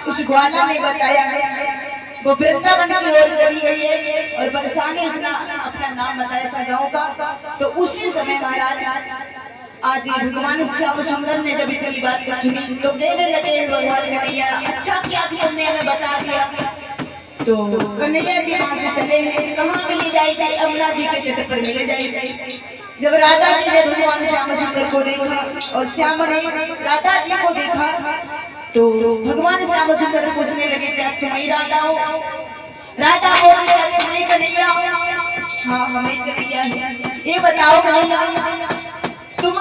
उस ग्वाला ने बताया है वो वृंदावन की ओर चली गई है और बरसा ने उसने अपना नाम बताया था गांव का। तो उसी समय महाराज आज भगवान श्याम सुंदर ने जब इतनी बात सुनी तो कहने लगे भगवान कन्हैया अच्छा क्या कि तुमने हमें बता दिया। तो कन्हैया जी वहां से चले हैं, कहाँ मिली जाएगी? यमुना जी के तट पर मिले जाएगी। जब राधा जी ने भगवान श्याम सुंदर को देखा और श्याम ने राधा जी को देखा तो भगवान श्याम सुंदर पूछने लगे क्या तुम ही राधा हो? राधा बोली क्या तुम ही कन्हैया हो? हाँ हमें कन्हैया है। ये बताओ कन्हैया तुम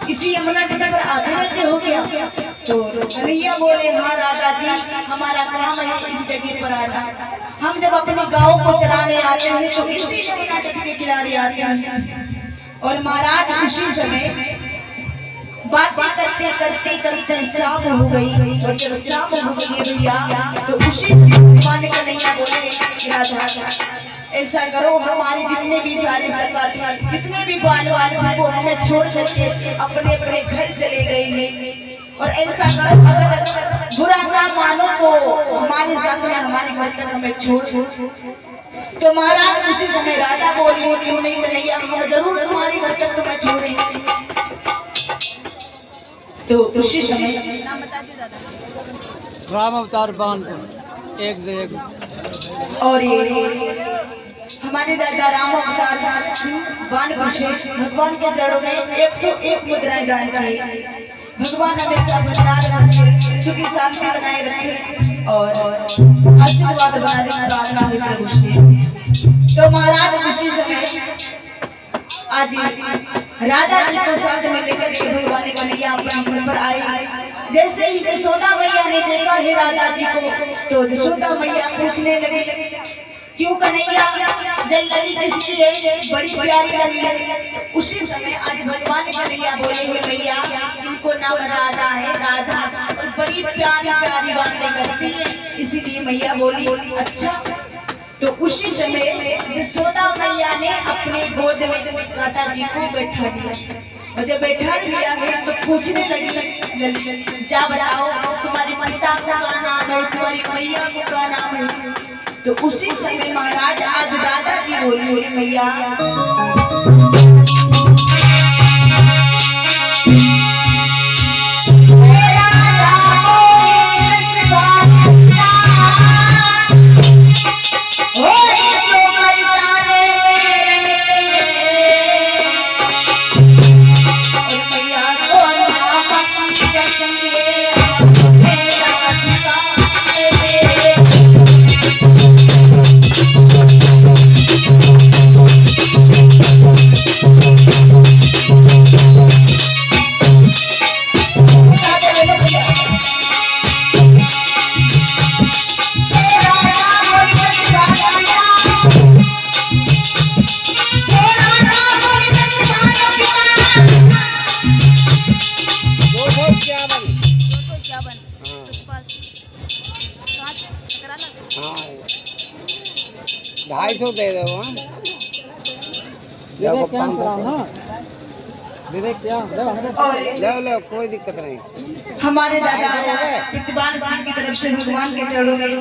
इसी यमुना तट पर आते रहते हो क्या? तो कन्हैया बोले हाँ राधा जी हमारा काम है इस जगह पर आना। हम जब अपने गांव को चलाने आते हैं तो इसी यमुना तट के किनारे आते हैं। और महाराज उसी समय बातें करते करते करते शाम हो गई और जब शाम हो गई है भैया तो उसी समय भगवान कन्हैया बोले राधा ऐसा करो हमारे जितने भी सारे सखा थे जितने भी ग्वाल वाले थे वो हमें छोड़ करके अपने अपने घर चले गए हैं। और ऐसा करो अगर बुरा ना मानो तो हमारे साथ में हमारे घर तक हमें छोड़। तो महाराज उसी समय राधा बोली क्यों नहीं कन्हैया हम जरूर तुम्हारे घर तक तुम्हें छोड़ेंगे। तो उसी समय राम अवतार बाण एक से एक और ये हमारे दादा राम अवतार सिंह बाण भगवान के जड़ों में 101 मुद्राएं दान की। भगवान हमेशा भंडार रखे सुखी शांति बनाए रखे और आशीर्वाद बनाने की कामना है प्रभु से। तो महाराज उसी समय आज राधा जी को साथ में लेकर के भगवान कन्हैया अपने घर पर आए। जैसे ही यशोदा मैया ने देखा है राधा जी को तो यशोदा मैया पूछने लगे क्यों कन्हैया जल लली किसकी है? बड़ी प्यारी लली है। उसी समय आज भगवान कन्हैया बोले हैं भैया इनको नाम राधा है राधा और बड़ी प्यारी प्यारी बातें करती है इसीलिए मैया बोली अच्छा। तो उसी समय यशोदा मैया ने अपने गोद में राधा जी को बैठा लिया और जब बैठा लिया है तो पूछने लगी लली जा बताओ तुम्हारे पिता को क्या नाम है तुम्हारी मैया को क्या नाम है? तो उसी समय महाराज आज राधा जी बोली मैया ₹250 दे दो। लो कोई दिक्कत नहीं। हमारे दादा प्रतिभान सिंह की तरफ से भगवान के चरणों में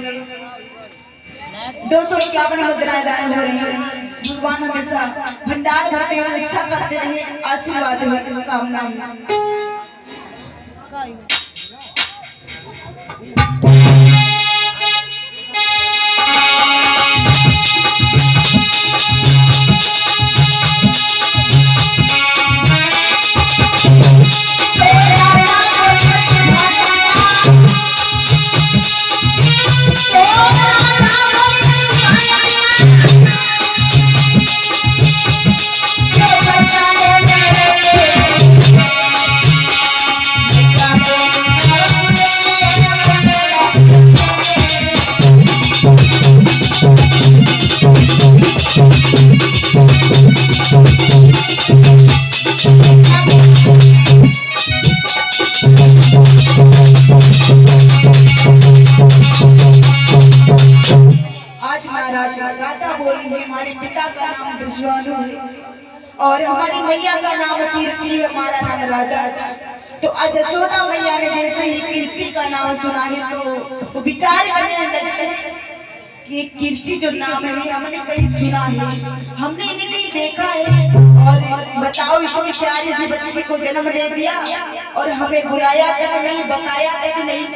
251 मुद्राएं दान हो रही हैं। भगवान हमेशा भंडार भरते रहे रक्षा करते रहे आशीर्वाद है कामना है। हमारे पिता का नाम विश्वानु है और हमारी मैया का नाम कीर्ति, हमारा नाम राधा है। तो आज यशोदा मैया ने जैसे ही कीर्ति का नाम सुना है तो वो विचार करने लगे हैं कि कीर्ति जो नाम है हमने कहीं सुना है, हमने इन्हें कहीं देखा है। और बताओ, इतनी प्यारी सी बच्ची को जन्म दे दिया और हमें बुलाया तक नहीं, बताया तक नहीं।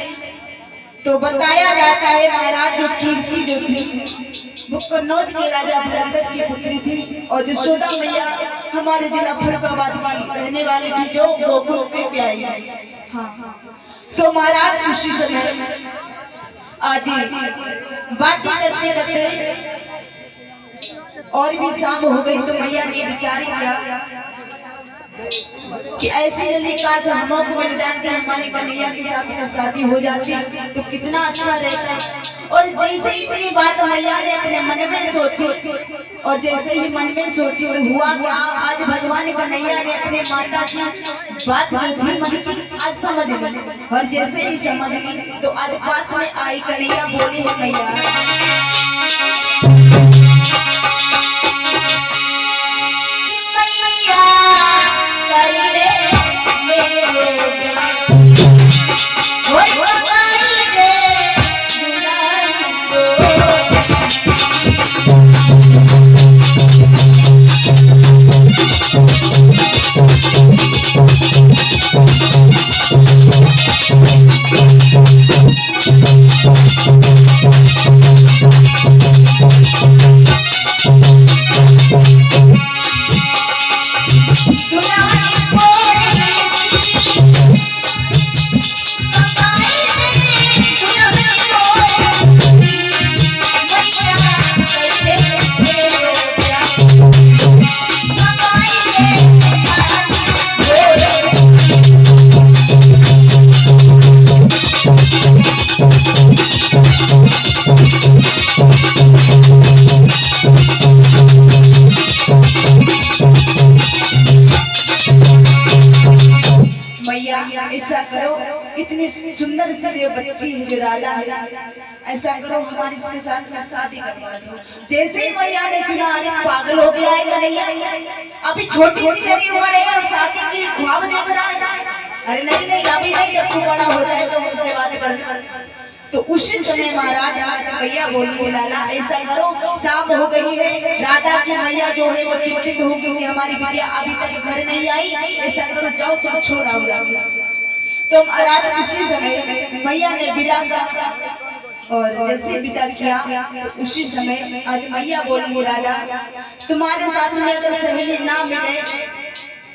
तो बताया जाता है महाराज जो कीर्ति जो थी वो कन्नौज के राजा भरंदर की पुत्री थी और यशोदा मैया हमारे जिला फरुखाबाद की रहने वाली थी जो गोकुल में ब्याही गई। हाँ, तो महाराज उसी समय आज बातें करते करते और भी शाम हो गई तो मैया ने विचार किया कि ऐसी ललिका से हम को मिल जाती, हमारे कन्हैया के साथ में शादी हो जाती तो कितना अच्छा रहता है। और जैसे ही इतनी बात मैया ने अपने मन में सोची और जैसे ही मन में सोची तो हुआ क्या, आज भगवान कन्हैया ने अपने माता की बात जो थी मन की आज समझ ली। और जैसे ही समझ ली तो आज पास में आई कन्हैया बोली है मैया ऐसा करो, इतनी सुंदर सी जो बच्ची है जो राधा है, ऐसा करो हमारे इसके साथ में शादी करवा दो। जैसे ही मैया ने सुना अरे पागल हो गया है कन्हैया, अभी छोटी सी तेरी उम्र है और शादी की ख्वाब देख रहा है। अरे नहीं नहीं अभी नहीं, जब तू बड़ा हो जाए तो हमसे बात करना। तो उसी समय महाराज आज मैया बोली है लाला ऐसा करो, शाम हो गई है, राधा की मैया जो है वो चिंतित होगी कि हमारी बिटिया अभी तक घर नहीं आई, ऐसा करो जाओ तुम छोड़ आओ जाओ। तो महाराज उसी समय मैया ने विदा का और जैसे विदा किया तो उसी समय आज मैया बोली है राधा तुम्हारे साथ में अगर सहेली ना मिले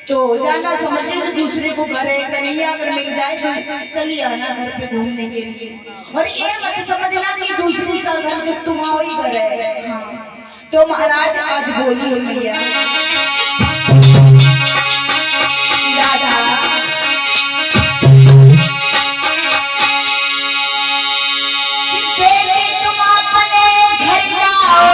तो जाना समझे कि दूसरे को घर है, कन्हैया अगर मिल जाए तो चलिए आना घर पे घूमने के लिए। और ये मत समझना कि दूसरी का घर जो तुम्हारा घर है। हाँ। तो महाराज आज बोली है मैया राधा बेटी तुम अपने घर जाओ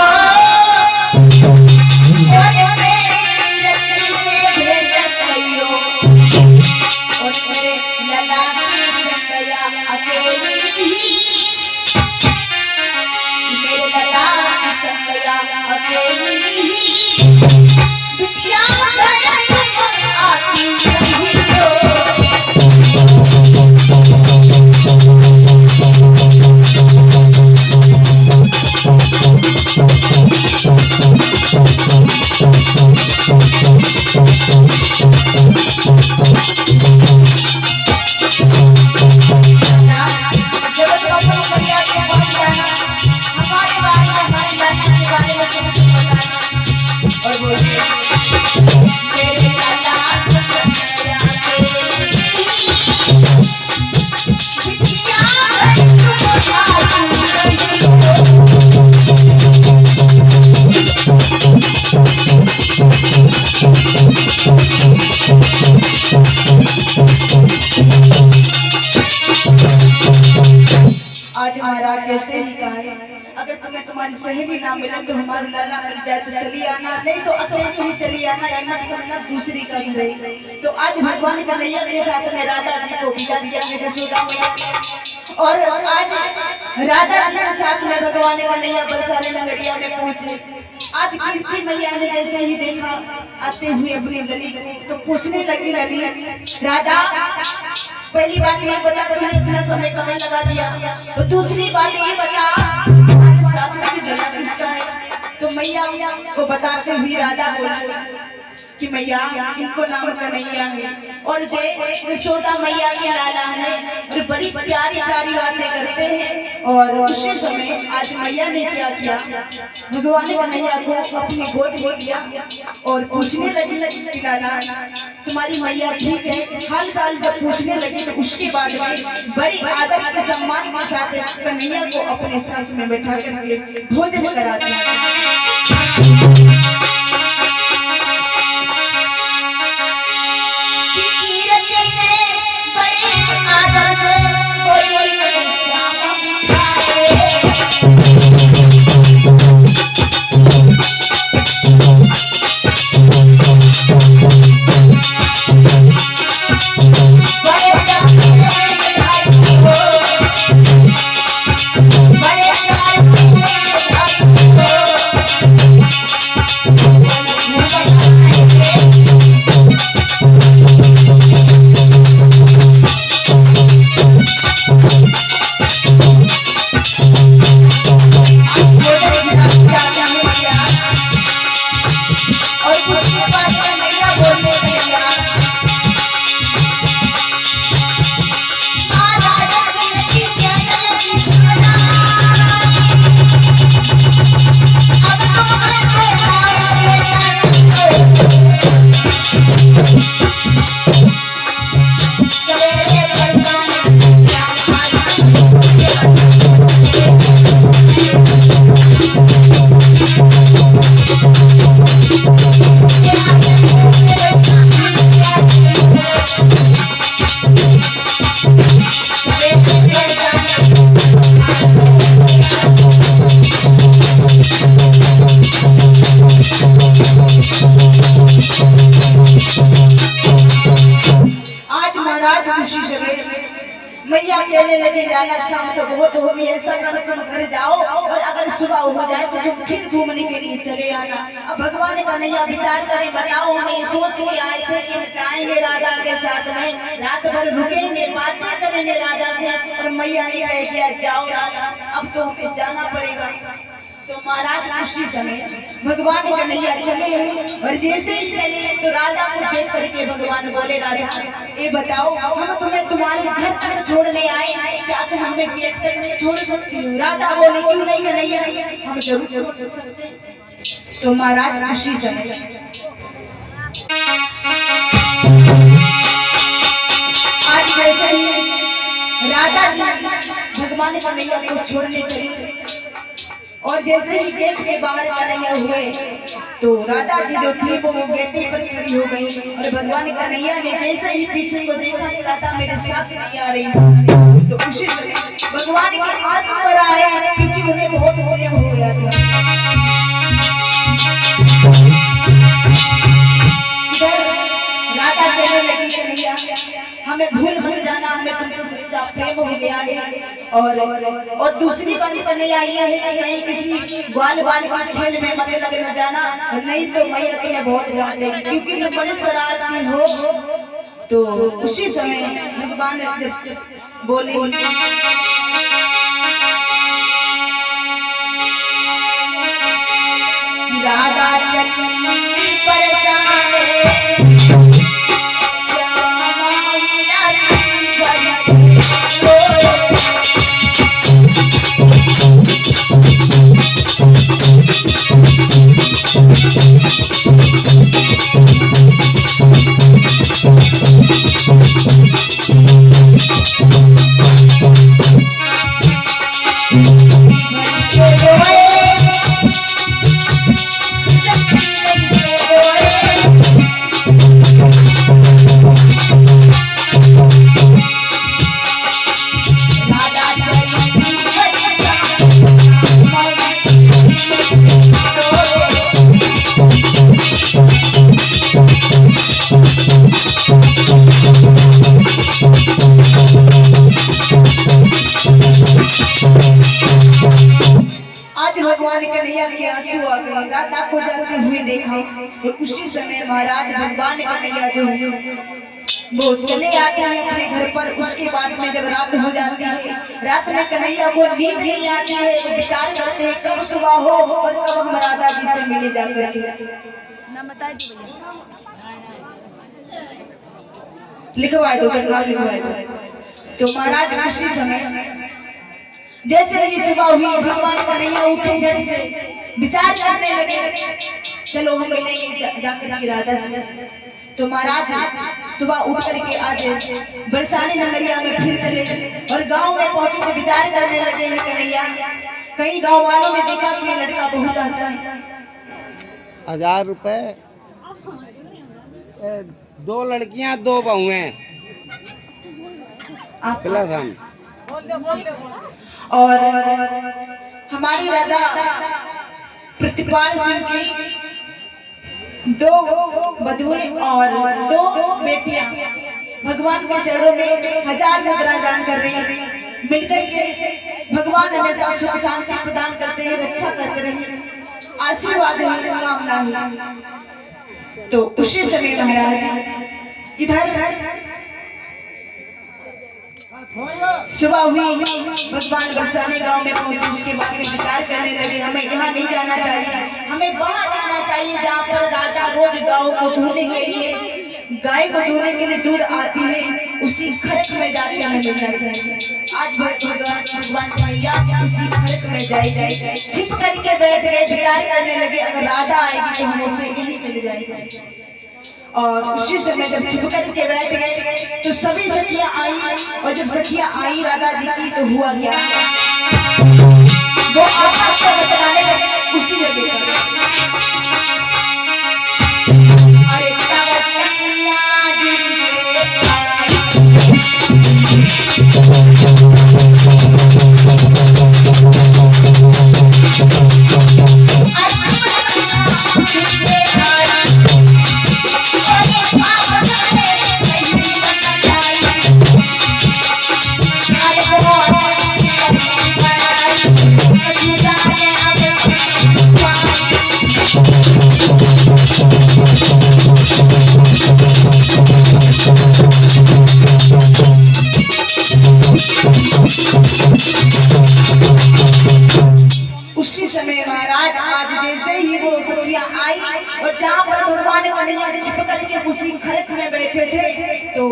आज महाराज जैसे ही कहा है अगर तुम्हें तुम्हारी सहेली ना मिले तो हमारा लाला मिल जाए तो चली आना, नहीं तो अकेले ही चली आना, ये मत समझना दूसरी का घर है। तो आज भगवान कन्हैया के साथ में राधा जी को विदा किया है यशोदा मैया ने, और आज राधा जी के साथ में भगवान कन्हैया बरसाने नगरिया में पहुंचे। आज कीर्ति मैया ने जैसे ही देखा आते हुए अपनी लली को, तो पूछने लगी लली, राधा पहली बात ये बता तूने इतना समय कहाँ लगा दिया, और दूसरी बात ये बता हमारे साथ में लला किसका है। तो मैया को बताते हुए राधा बोली कि मैया इनको नाम कन्हैया है और यशोदा मैया के लाला है, जो बड़ी प्यारी प्यारी बातें करते हैं। और उसी समय आज मैया ने क्या किया, भगवान कन्हैया को अपनी गोद में लिया और पूछने लगी कि लाला तुम्हारी मैया ठीक है। हाल चाल जब पूछने लगी तो उसके बाद में बड़ी आदर के सम्मान के साथ कन्हैया को अपने साथ में बैठा करके भोजन करा दिया। मैया कहने लगी लाला शाम तो बहुत हो गई, ऐसा करो तुम घर जाओ और अगर सुबह हो जाए तो तुम फिर घूमने के लिए चले आना। अब भगवान कन्हैया विचार करे, बताओ हम ये सोच के आए थे कि जाएंगे राधा के साथ में, रात भर रुकेंगे, बातें करेंगे राधा से, और मैया ने कह दिया जाओ लाला अब तो हमें जाना पड़ेगा। तो महाराज उसी समय भगवान कन्हैया चले और जैसे ही चले तो राधा को देख करके भगवान बोले, राधा ये बताओ हम तुम्हें तुम्हारे घर तक छोड़ने आए, क्या तुम हमें गेट तक नहीं छोड़ सकती हो? राधा बोले क्यों नहीं कन्हैया, हम जरूर छोड़ सकते हैं। तो महाराज उसी समय आज जैसे ही राधा जी भगवान कन्हैया को छोड़ने चली और जैसे ही गेट के बाहर कन्हैया हुए तो राधा जी जो थी वो गेट पर खड़ी हो गई, और भगवान कन्हैया ने जैसे ही पीछे को देखा कि राधा मेरे साथ नहीं आ रही, तो उसी समय भगवान के आंसू पर आए क्योंकि उन्हें बहुत प्रेम हो गया था। इधर राधा कहने लगी कन्हैया हमें भूल मत जाना, हमें तुमसे सच्चा प्रेम हो गया है। और दूसरी बात कन्हैया ये है कि कहीं किसी ग्वाल बाल के खेल में मत लगने जाना, नहीं तो मैया तुम्हें बहुत डांटेगी क्योंकि तुम बड़े शरारती हो। तो उसी समय भगवान बोले राधा चली परेशान आज भगवान कन्हैया के आंसू आ गए। राधा को जाते हुए देखा और उसी समय महाराज भगवान कन्हैया जो है वो चले आते हैं अपने घर पर। उसके बाद में जब रात हो जाती है, रात में कन्हैया को नींद नहीं आती है, वो विचार करते हैं कब सुबह हो और कब हम राधा जी से मिले जाकर के। नाम बताए दो भैया, लिखवाए दो, नाम लिखवाए दो। तो महाराज उसी समय जैसे ही सुबह हुई, भगवान कन्हैया उठे झट से, विचार करने लगे चलो हम मिलेंगे जाकर के राधा से। तो महाराज सुबह उठ करके आज बरसाने नगरिया में फिर चले और गांव में पहुंचे तो विचार करने लगे हैं कन्हैया। कई गांव वालों ने देखा कि ये लड़का बहुत आता है। 1000 रुपए, 2 लड़कियां 2 बहुएं प्लस हम। और हमारी राधा प्रतिपाल सिंह की 2 बधुएं और 2 बेटियां भगवान के चरणों में 1000 मुद्रा दान कर रही हैं। मिलकर के भगवान हमेशा सुख शांति प्रदान करते हैं, रक्षा करते रहे, आशीर्वाद है, कामना है। तो उसी समय महाराज इधर सुबह हुई, भगवान बरसाने गांव में पहुंचे। उसके बाद में विचार करने लगे हमें यहाँ नहीं जाना चाहिए, हमें वहां जाना चाहिए जहाँ पर राधा रोज गांव को धोने के लिए, गाय को धोने के लिए दूध आती है, उसी खरक में जाके हमें मिलना चाहिए। आज भगवान कन्हैया उसी खरक में जाएंगे, छिप करके बैठ गए, विचार करने लगे अगर राधा आएगी तो हम उसे यही मिल जाएगी। और उसी समय जब छिप करके बैठ गए तो सभी सखियां आई, और जब सखियां आई राधा जी की तो हुआ क्या, वो आपस में बतलाने लगे उसी जगह पर। अरे तब कन्या जी उसी समय महाराज आज जैसे ही वो सखियां आई और जहाँ पर भगवान कन्हैया छिप करके उसी खरक में बैठे थे तो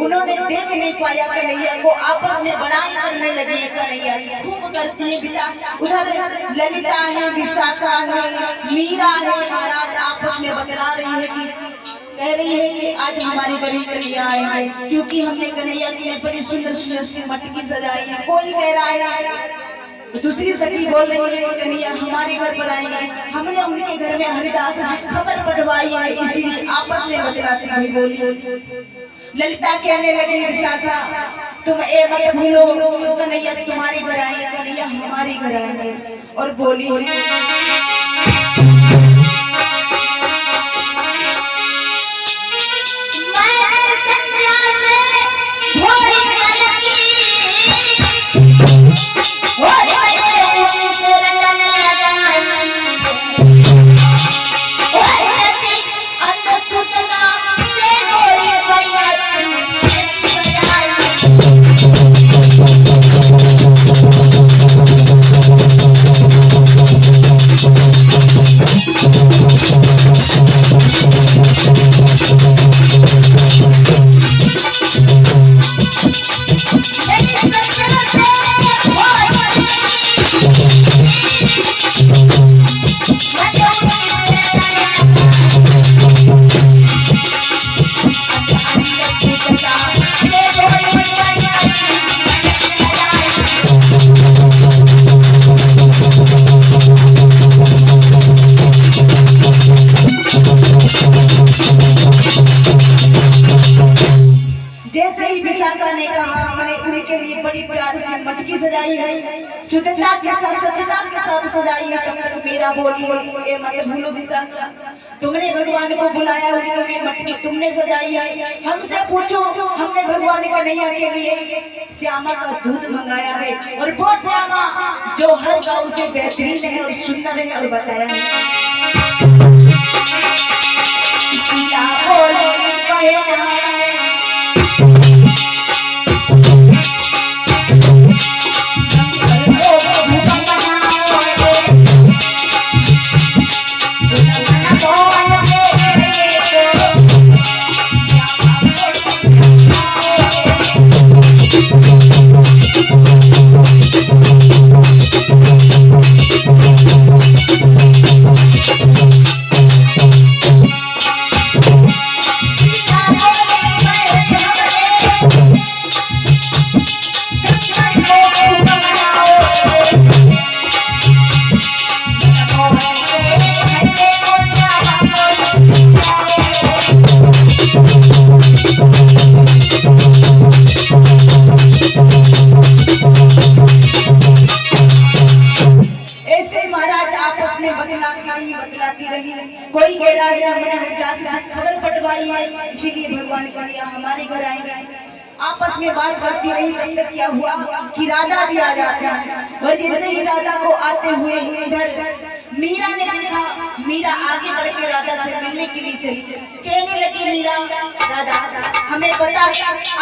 उन्होंने देख नहीं पाया कन्हैया को, आपस में बड़ाई करने लगे कन्हैया की, खूब करती है बिचा। उधर ललिता है, विशाखा है, मीरा है, महाराज आपस में बतला रही है कि कह रही है कि आज हमारे घर ही कन्हैया आए हैं, क्योंकि हमने कन्हैया की में बड़ी सुंदर सुंदर सी मटकी सजाई है। कोई कह रहा है, दूसरी सखी बोल रही है कन्हैया हमारे घर पर आएंगे, हमने उनके घर में हरिदास से खबर पठवाई है, इसीलिए आपस में बतलाती हुई बोली। ललिता कहने लगी विशाखा तुम ए मत भूलो, कन्हैया तुम्हारे घर आएंगे, कन्हैया हमारे घर आएंगे। और बोली मटकी सजाई है, शुद्धता के साथ स्वच्छता के साथ सजाई है। तब तक मीरा बोली है ए मत भूलो विशाखा तुमने भगवान को बुलाया, उनकी मटकी तुमने सजाई है। हमसे पूछो, हमने भगवान कन्हैया के लिए श्यामा का दूध मंगाया है, और वो श्यामा जो हर गांव से बेहतरीन है और सुंदर है, और बताया है क्या बोलो कहे बतलाती रही। कोई कह रहा है हमने हरिदास से खबर पटवाई है, इसीलिए भगवान कन्हैया हमारे घर आएंगे। आपस में बात करती रही, तब तक क्या हुआ कि राधा जी आ जाते हैं, और जैसे ही राधा को आते हुए इधर मीरा ने देखा, मीरा आगे बढ़ के राधा से मिलने के लिए चली। कहने लगी मीरा, राधा हमें पता है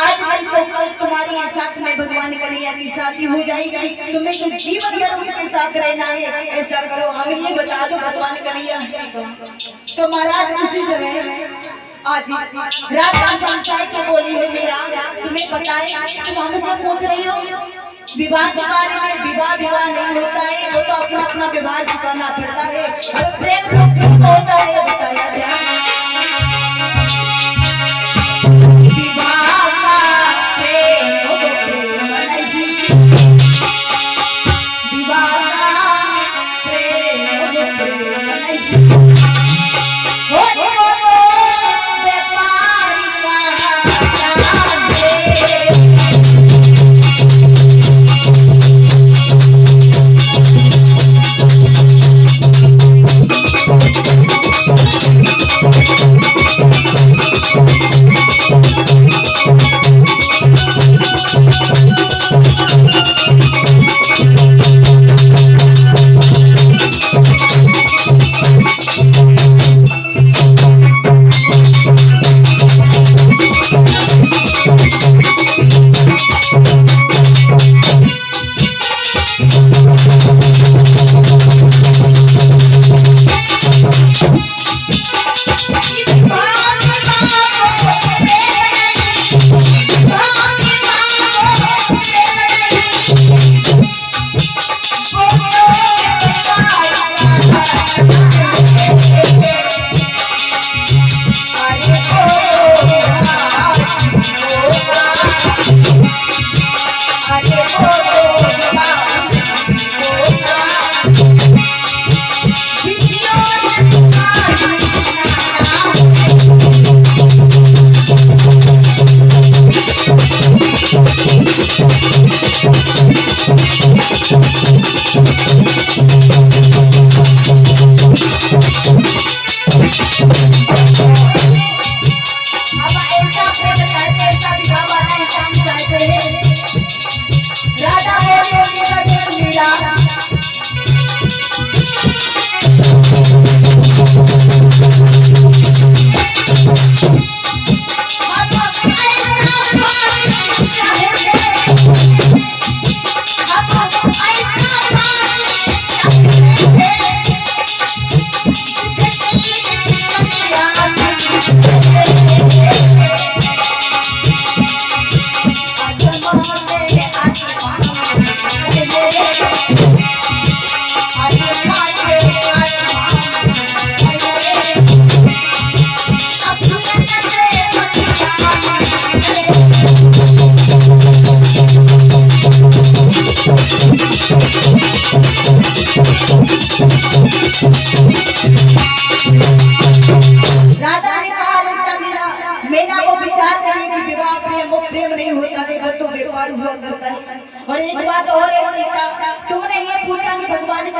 आज नहीं तो कल तुम्हारे साथ में भगवान कन्हैया की शादी हो जाएगी, तुम्हें तो जीवन भर उनके साथ रहना है। ऐसा करो हमें ये बता दो भगवान कन्हैया है कौन? तो महाराज उसी समय आज राधा समझाए के बोली है, मीरा तुम्हें पता है, तुम हमसे पूछ रही हो विवाह के बारे में। विवाह विवाह नहीं होता है, वो तो अपना अपना विवाह चुकाना पड़ता है, और प्रेम तो प्रेम होता है। बताया क्या विवाह का प्रेम नहीं, विवाह का प्रेम नहीं, व्यापारी का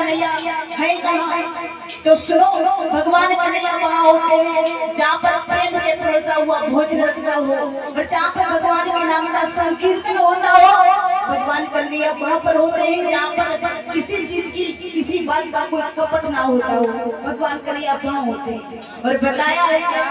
कन्हैया है कहाँ? तो सुनो, भगवान कन्हैया वहाँ होते हैं जहाँ पर प्रेम से परोसा हुआ भोजन रखा हो, और जहाँ पर भगवान के नाम का संकीर्तन होता हो, भगवान कन्हैया वहाँ पर होते हैं जहाँ पर किसी चीज की, किसी बात का कोई कपट ना होता हो, भगवान कन्हैया वहाँ होते हैं। और बताया है क्या,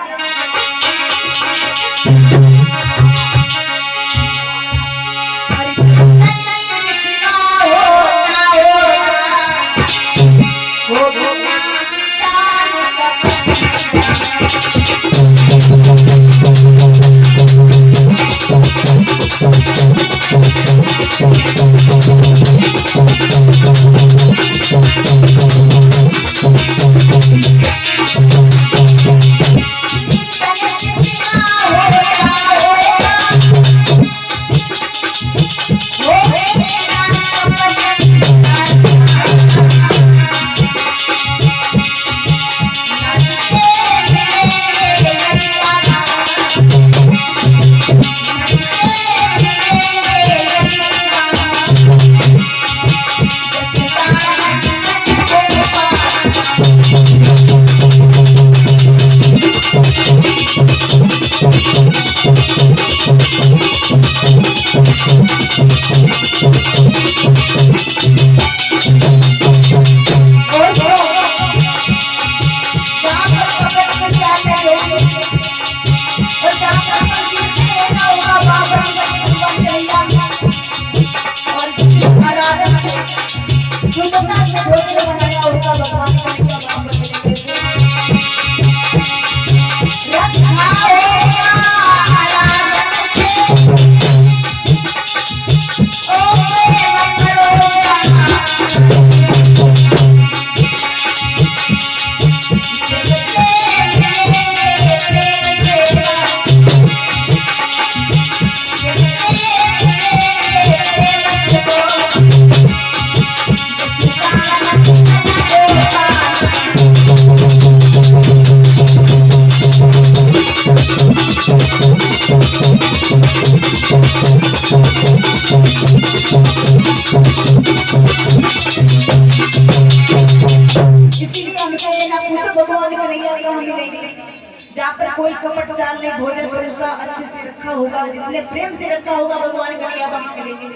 जहाँ पर कोई कपट चाल नहीं, भोजन परोसा अच्छे से रखा होगा, जिसने प्रेम से रखा होगा, भगवान कन्हैया वहाँ मिलेंगे।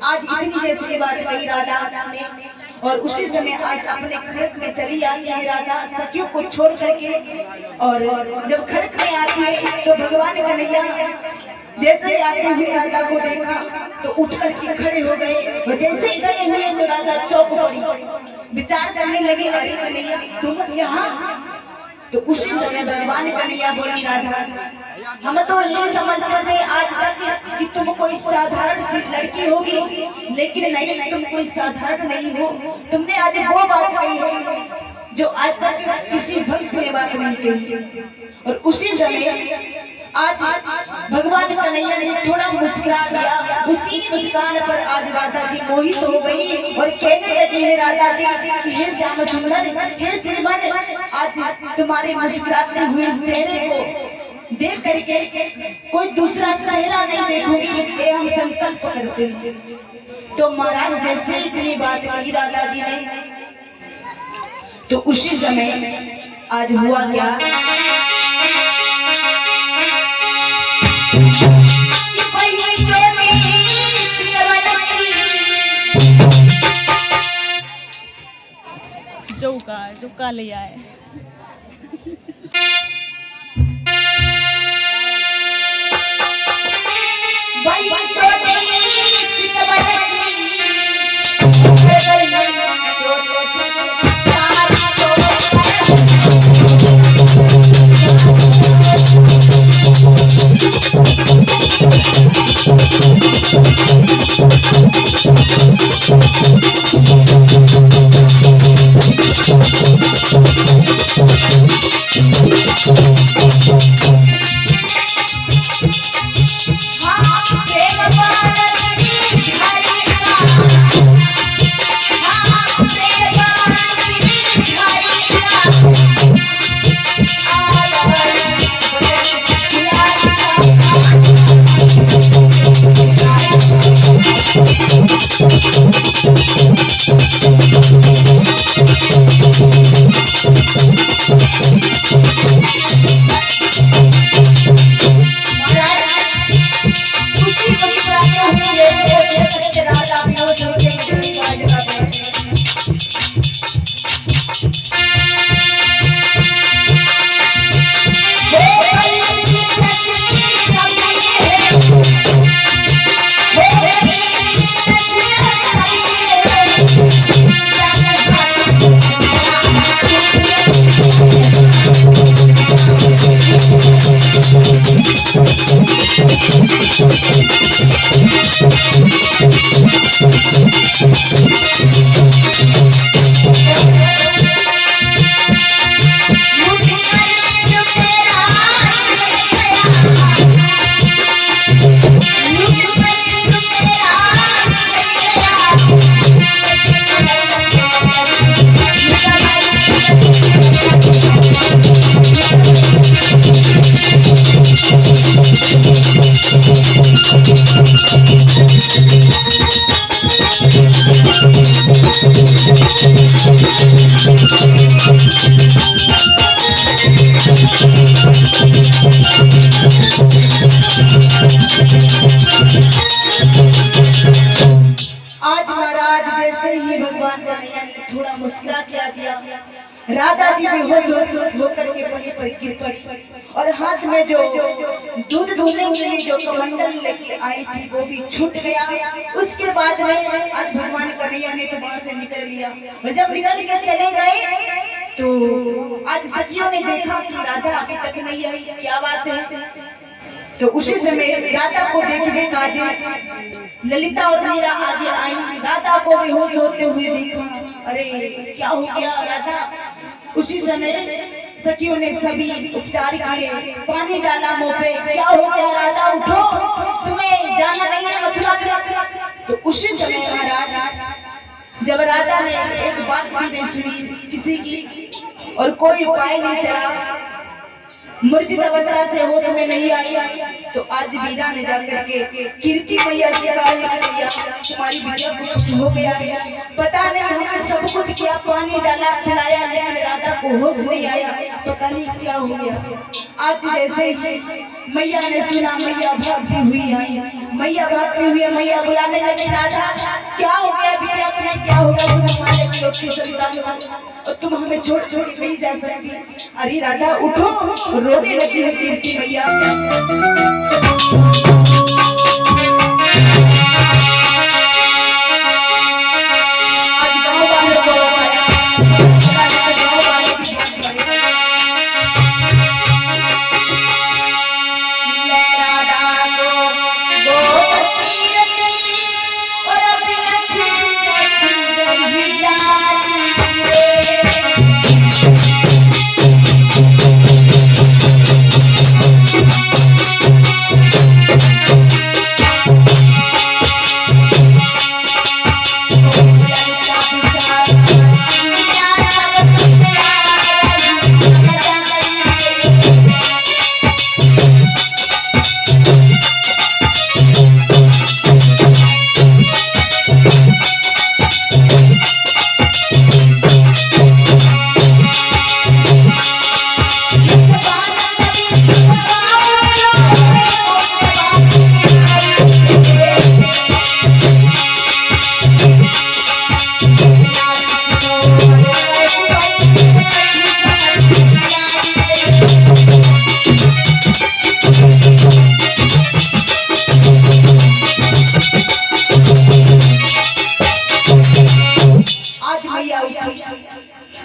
आज इतनी जैसी बात कही राधा ने, और उसी समय आज अपने खरक में चली आती है राधा सखियों को छोड़ करके। और जब खरक में आती है तो भगवान कन्हैया जैसे ही आते हुए राधा को देखा तो उठ करके खड़े हो गए, और जैसे ही खड़े हुए तो राधा चौंक पड़ी, विचार करने लगी, अरे कन्हैया तुम यहाँ? तो उसी समय भगवान कन्हैया बोली, राधा हम तो ये समझते थे आज तक कि तुम कोई साधारण सी लड़की होगी, लेकिन नहीं, तुम कोई साधारण नहीं हो। तुमने आज वो बात कही है जो आज तक किसी भक्त ने बात नहीं कही। और उसी समय आज भगवान कन्हैया ने थोड़ा मुस्कुरा दिया, उसी मुस्कान पर आज राधा जी मोहित हो गई और कहने लगी है राधा जी कि हे श्याम सुंदर, हे श्रीमान, आज तुम्हारे मुस्कुराते हुए चेहरे को देख करके कोई दूसरा चेहरा नहीं देखूंगी, ये हम संकल्प करते हैं। तो महाराज जैसे इतनी बात कही राधा जी ने, तो उसी समय आज हुआ क्या, चौका ले आए। महाराज जैसे ही भगवान कन्हैया ने थोड़ा मुस्कुरा के दिया, राधा जी बेहोश होकर के वहीं पर गिर पड़ी और हाथ में जो दूध दूहने के लिए जो कमंडल लेके आई थी वो भी छूट गया। उसके बाद में आज भगवान कन्हैया ने तो वहां से निकल लिया और जब निकल के चले गए तो आज सखियों ने देखा कि राधा अभी तक नहीं आई, क्या बात है। तो उसी समय राधा को देखने काजे ललिता और मीरा आगे आई, राधा को बेहोश होते हुए देखा, अरे क्या हो गया राधा। उसी समय सखियों ने सभी उपचार किए, पानी डाला मुंह पे, क्या हो गया राधा उठो, तुम्हें जाना नहीं है मथुरा में। तो उसी समय महाराज जब राधा ने एक बात भी नहीं सुनी किसी की और कोई उपाय नहीं चला, मूर्छित अवस्था से होश में नहीं आई, तो आज मीरा ने जाकर के कीर्ति मैया से कहा, मैया तुम्हारी बिटिया को कुछ हो गया है, पता नहीं हमने सब कुछ किया, पानी डाला पिलाया लेकिन राधा को होश नहीं आया, पता नहीं क्या हो गया। आज जैसे ही मैया ने सुना, मैया भागती हुई आई, मैया भागती हुई मैया बुलाने लगी, राधा क्या हो गया बिटिया तुम्हें, क्या हो गया, तुम हमारे लोग की संतान हो और तुम हमें छोड़ छोड़ नहीं जा सकती। अरे राधा उठो, रोने लगी है कीर्ति मैया। आज गाँव वालों को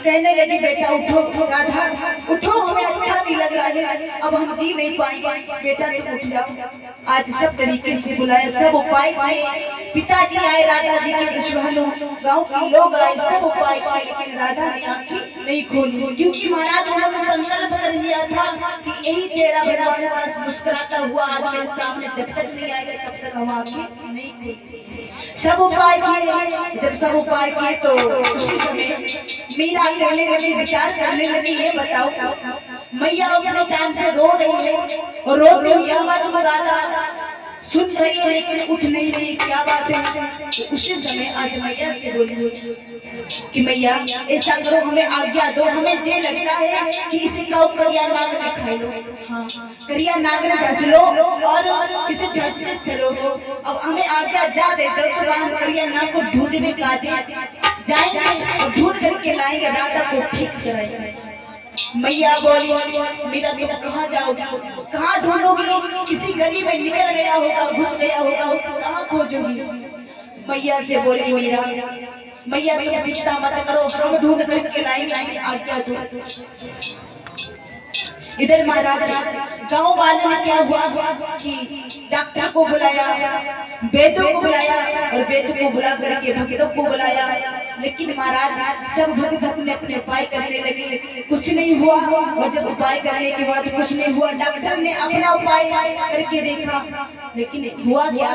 कहने लगी, बेटा उठो राधा उठो, हमें अच्छा नहीं लग रहा है, अब हम जी नहीं पाएंगे, बेटा तुम उठ जाओ। आज सब तरीके से बुलाया, सब उपाय किए, पिताजी आए, राधा जी के विश्वानु गांव के लोग आए, सब उपाय किए, लेकिन राधा ने आंखें नहीं खोली, क्योंकि महाराज उन्होंने संकल्प कर लिया था कि यही चेहरा भगवान का मुस्कुराता हुआ आज मेरे सामने जब तक नहीं आएगा तब तक हम आंखें नहीं खोलेंगे। सब उपाय किए, जब सब उपाय किए तो उसी समय मीरा कहने लगी, विचार करने लगी, ये बताओ मैया उतने टाइम से रो रही है और रोते हुए आवाज को राधा सुन रही है लेकिन उठ नहीं रही, क्या बात है। तो उसी समय आज मैया से बोली कि मैया ऐसा करो, हमें आज्ञा दो, हमें ये लगता है कि इसी का करिया नाग ने खाई लो, हाँ करिया नाग ने ढस लो और इसे ढस के चलो, अब हमें आज्ञा जा देते तो हम करिया नाग को ढूंढने काजे जाएंगे और ढूंढ करके लाएंगे, राधा को ठीक कराएंगे। मैया बोली, मेरा तुम कहाँ जाओगी, कहाँ ढूंढोगी, किसी गली में निकल गया होगा, घुस गया होगा, उसे कहाँ खोजोगी। मैया से बोली मीरा, मैया तुम चिंता मत करो, हम ढूंढ करके लाएंगे, आज्ञा दो। इधर महाराज गांव वालों ने क्या हुआ कि डॉक्टर को बुलाया, वेदों को बुलाया और वेद को बुला करके भक्तों को बुलाया, लेकिन महाराज सब भक्त अपने अपने उपाय करने लगे, कुछ नहीं हुआ। और जब उपाय करने के बाद कुछ नहीं हुआ, डॉक्टर ने अपना उपाय करके देखा, लेकिन हुआ क्या,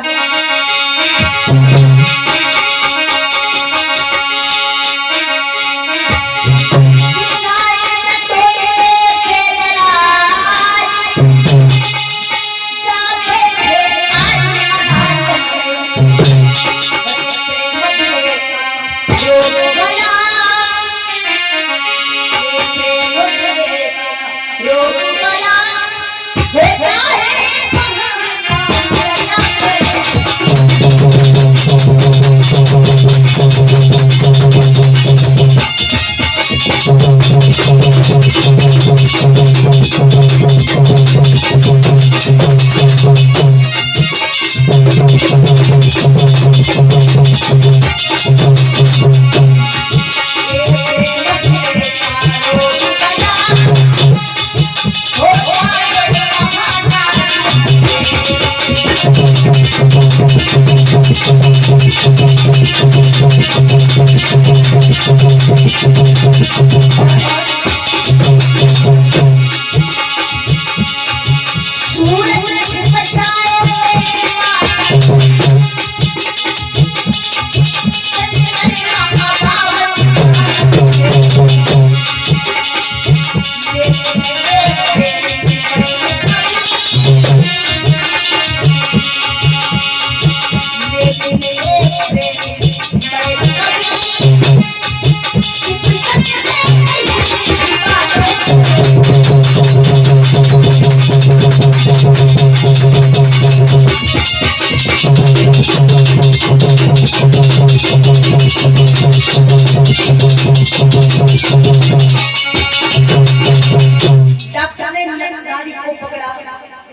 डॉक्टर ने गाड़ी को पकड़ा।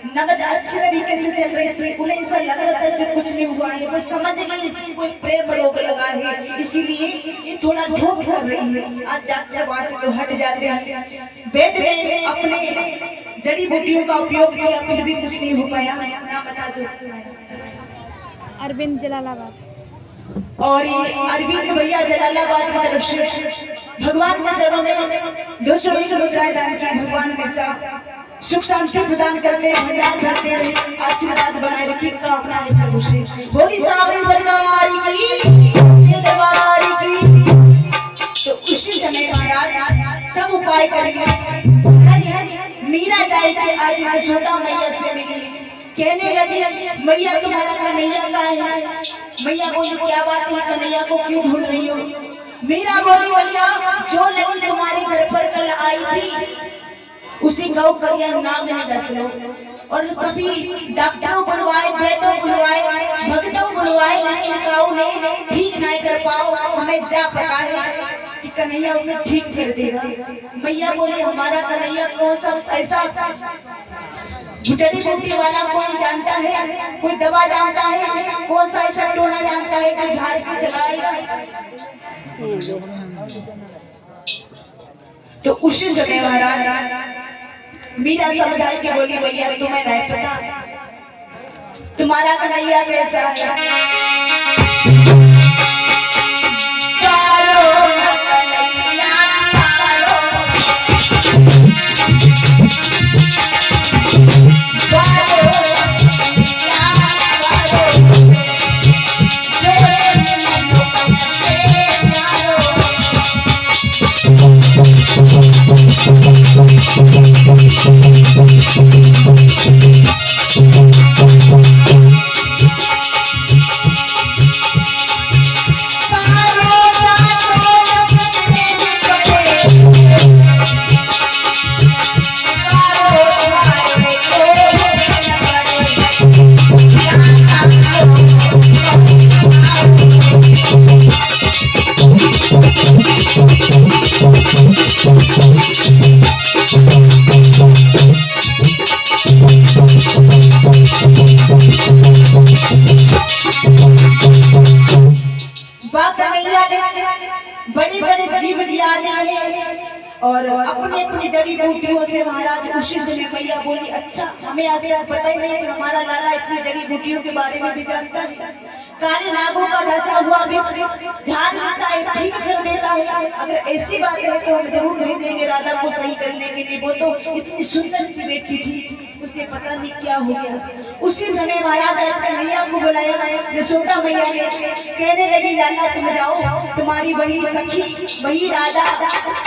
नगद अच्छी तरीके से चल रही थी, उन्हें ऐसा लग रहा था ऐसे कुछ नहीं हुआ है। वो समझ गई इसी कोई प्रेम रोग लगा है, इसीलिए ये थोड़ा ढोंग कर रही है। आज डॉक्टर वहां से तो हट जाते हैं। वैद्य ने अपने जड़ी बूटियों का उपयोग किया, फिर भी कुछ नहीं हो पाया। नाम बता दो। अरविंद जलालाबाद। और ये अरविंद भैया जलालाबाद की तरफ से भगवान के चरणों में 201 मुद्राएं दान की। भगवान हमेशा सुख शांति प्रदान करते, भंडार भरते रहे, आशीर्वाद बनाए रखे, कामना है प्रभु से। भोली सावरी सरकार की जय, दरबार की। तो उसी समय महाराज सब उपाय करेंगे। मीरा जाए के आज यशोदा मैया से मिली, कहने लगे मैया तुम्हारा कन्हैया कहाँ है? मैया बोली क्या बात है, कन्हैया को क्यों ढूंढ रही हो? मीरा बोली भैया जो लड़की तुम्हारे घर पर कल आई थी उसी गौ करिया नाग ने डस लो। और सभी डॉक्टरों बुलवाए, वैद्यों बुलवाए, भक्तों बुलवाए, लेकिन काऊ ने ठीक नहीं कर पाओ। हमें जा पता है कि कन्हैया उसे ठीक कर देगा। मैया बोले हमारा कन्हैया कौन सा ऐसा जड़ी बूटी वाला कोई जानता है, कोई दवा जानता है, कौन सा ऐसा टोना जानता है जो झाड़ के चलाएगा? तो उसी समय महाराज मीरा समझाई के बोली भैया तुम्हें नहीं पता तुम्हारा कन्हैया कैसा है। बड़े बड़े जीव जियादे हैं और अपनी अपनी जड़ी बूटियों से महाराज उसी समय मैया बोली अच्छा हमें आज तक पता ही नहीं कि हमारा लाला इतनी जड़ी बूटियों के बारे में भी जानता है। काले नागों का ढसा हुआ भी झाड़ लेता है, ठीक कर देता है। अगर ऐसी बात है तो हम जरूर भेजेंगे राधा को सही करने के लिए। वो तो इतनी सुंदर सी बेटी थी, उसे पता नहीं क्या हो गया। उसी समय महाराज आज कन्हैया को बुलाया। यशोदा मैया ने कहने लगी लाला तुम जाओ, तुम्हारी वही सखी वही राधा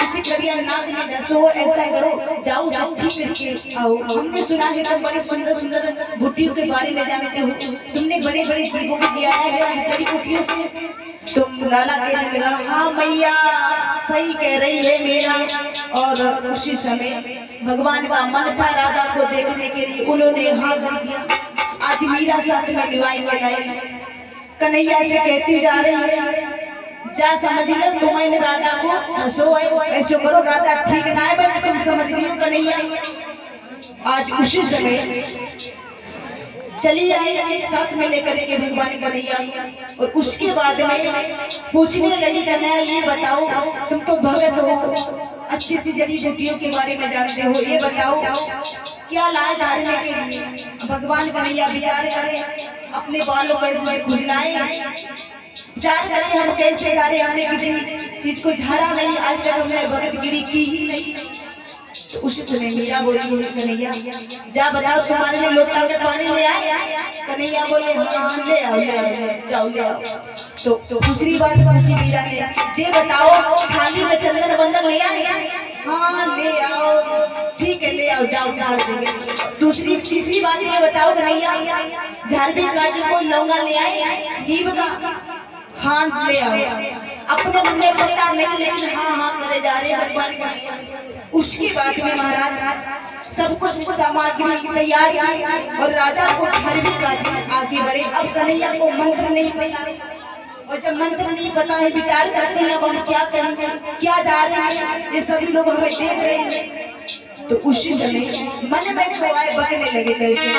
उसी करिया नाग ने डसो, ऐसा करो जाओ सब ठीक करके आओ। हमने सुना है तुम बड़ी सुंदर सुंदर बूटियों के बारे में जानते हो, तुमने बड़े बड़े जीवों को जिया है जड़ी बूटियों से। तुम लाला कहने लगा हाँ मैया सही कह रही है मेरा। और उसी समय भगवान का मन था राधा को देखने के लिए, उन्होंने हाँ कर दिया। आज मीरा साथ में निभाई बनाई कन्हैया से कहती जा रही है जा समझ लो तुम्हें राधा को हंसो है ऐसे करो, राधा ठीक ना है तो तुम समझ लियो कन्हैया। आज उसी समय चली आई साथ में लेकर के भगवान कन्हैया। और उसके बाद में पूछने लगी कन्हैया ये बताओ तुम तो भगत हो, अच्छी अच्छी जड़ी बूटियों के बारे में जानते हो, ये बताओ क्या लाए धारने के लिए। भगवान कन्हैया विचार करे अपने बालों को ऐसे खुजलाए, विचार करे हम कैसे जा रहे, हमने किसी चीज को झाड़ा नहीं, आज तक हमने भगतगिरी की ही नहीं। तो उस समय मीरा बोली है कन्हैया जा बताओ तुम्हारे लिए लोटा में पानी ले आए। कन्हैया बोले हाँ ले आओ ले आओ जाओ ले आओ। तो दूसरी बात पूछी मीरा ने, जे बताओ थाली में चंदन बंदन ले आए। हाँ ले आओ, ठीक है ले आओ जाओ डाल देंगे। तीसरी बात ये बताओ कन्हैया झारबी काजी को लौंगा ले आए नीम का। हाँ ले आओ। अपने मन में पता नहीं लेकिन हाँ हाँ करे जा रहे भगवान कन्हैया। उसके बाद में महाराज सब कुछ सामग्री तैयार की और राजा को झारबी काजी आगे बढ़े। अब कन्हैया को मंत्र नहीं पता है, और जब मंत्र नहीं पता है विचार करते हैं अब हम क्या कहेंगे, क्या जा रहे हैं, ये सभी लोग हमें देख रहे हैं। तो उसी समय मन में खोआए बकने लगे कैसे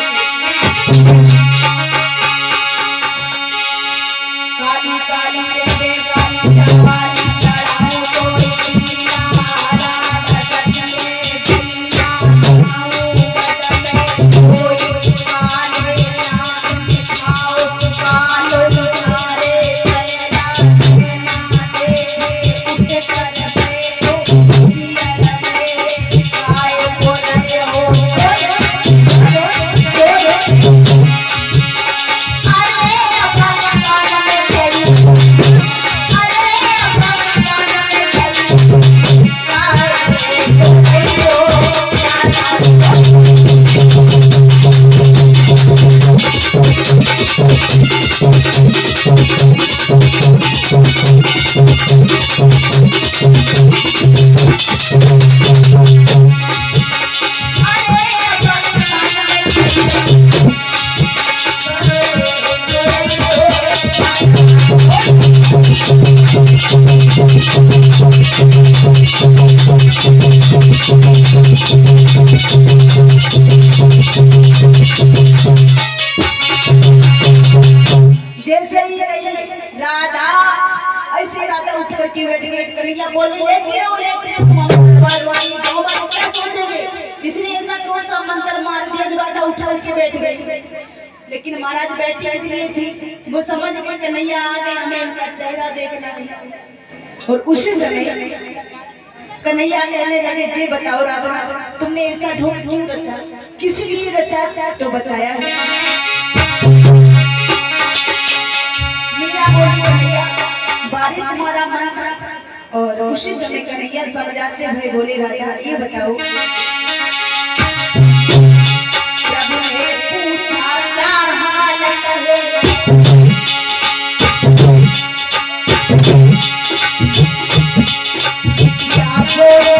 काली काली रे काली जवानी चढ़ाओ तो सीना हरा नजरिए सीना आओ बदले कोई काले नाम दिखाओ कालो तुम्हारे चेहरा ना देखे उठ कर बैठो सियर मेरे आए हो रहे हो जैसे ही कही राधा ऐसे राधा उठ करके बैठ गई। कन्हैया बोले क्या सोचोगे, इसलिए ऐसा कौन सा मंत्र मार दिया जो राधा उठ करके बैठ गई। लेकिन महाराज बैठी इसलिए थी वो समझ गए कन्हैया आ गए, हमें इनका चेहरा देखना है। और उसी समय कन्हैया कहने लगे जे बताओ राधा तुमने ऐसा ढोंग क्यों रचा, किस लिए रचा। तो बताया मीरा बोली कन्हैया बारी तुम्हारा मंत्र। और उसी समय कन्हैया समझाते भाई बोले राधा ये बताओ प्रभु ने पूछा क्या हालत है, क्या बोल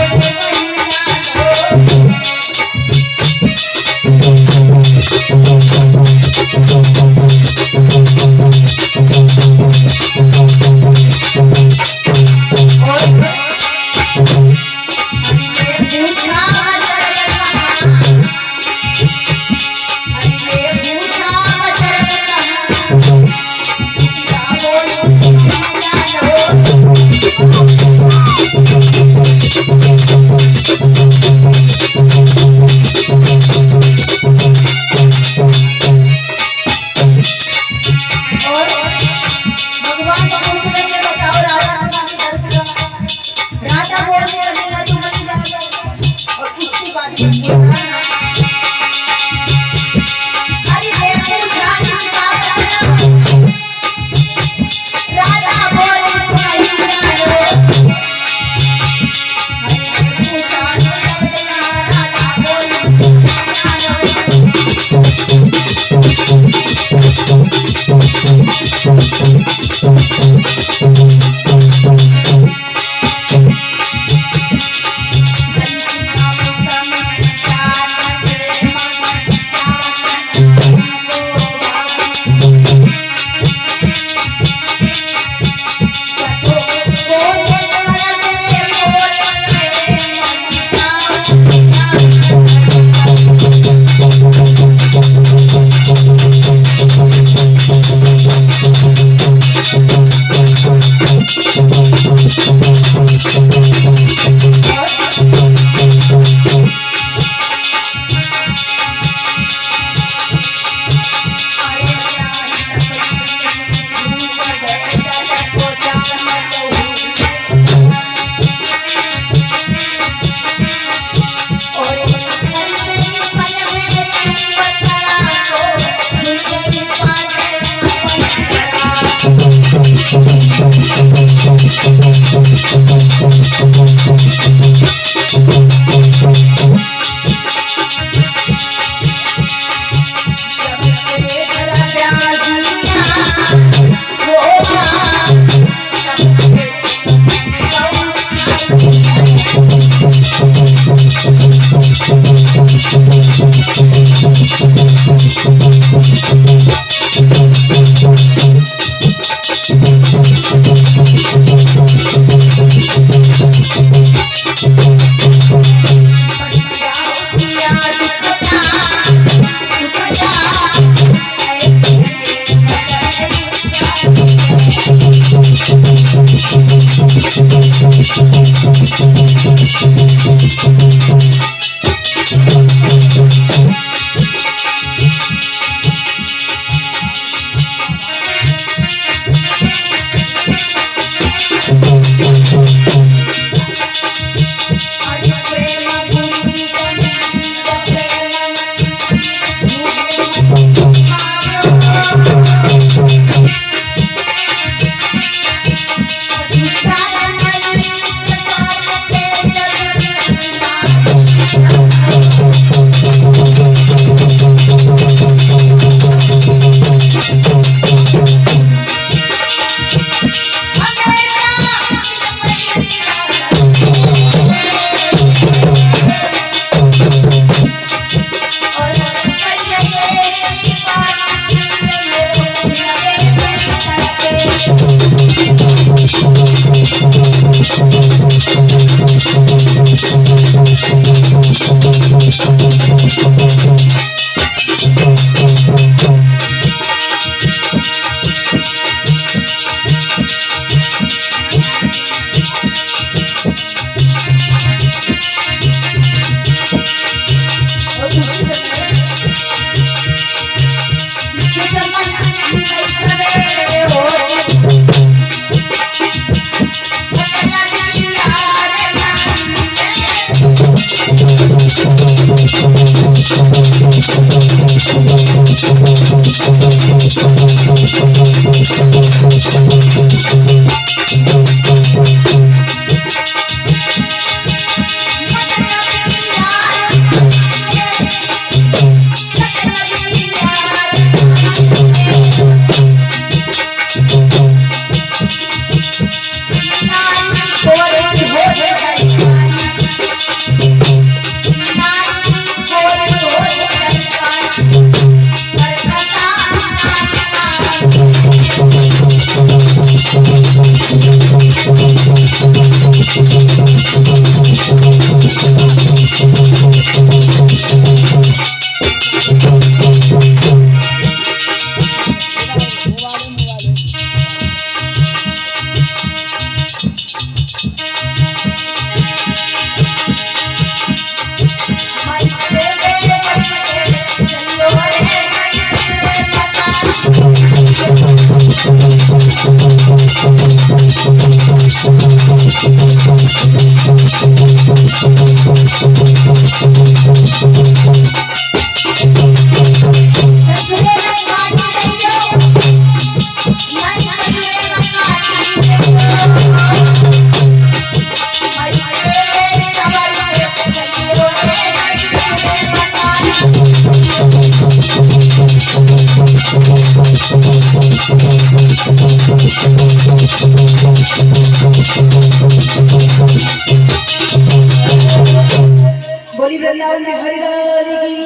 बोली वृंदावन में हरिलाल की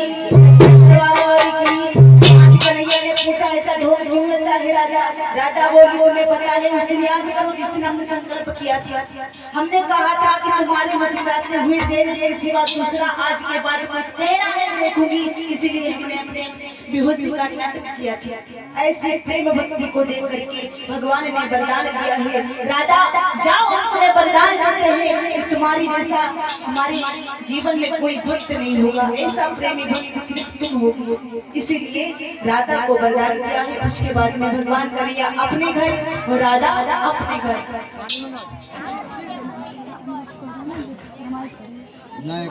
दरबार की। आज कन्हैया ने पूछा ऐसा ढोल क्यों नचा है राजा? राजा बोली तुम्हें पता है उस दिन याद करो जिस दिन हमने संकल्प किया था। हमने कहा था कि तुम्हारे मुस्कुराते हुए चेहरे के सिवा दूसरा आज के बाद कोई चेहरा नहीं देखूंगी, इसीलिए हमने अपने बेहोशी का नाटक किया था। ऐसे प्रेम भक्ति को देख करके भगवान ने वरदान दिया है। राजा जाओ हम तुम्हें वरदान देते हैं कि तुम्हारी जैसा हमारे जीवन में कोई भक्त नहीं होगा, ऐसा प्रेमी भक्त सिर्फ तुम होगी। इसीलिए राधा को वरदान दिया है। उसके बाद में भगवान कन्हैया अपने घर और राधा अपने घर। नहीं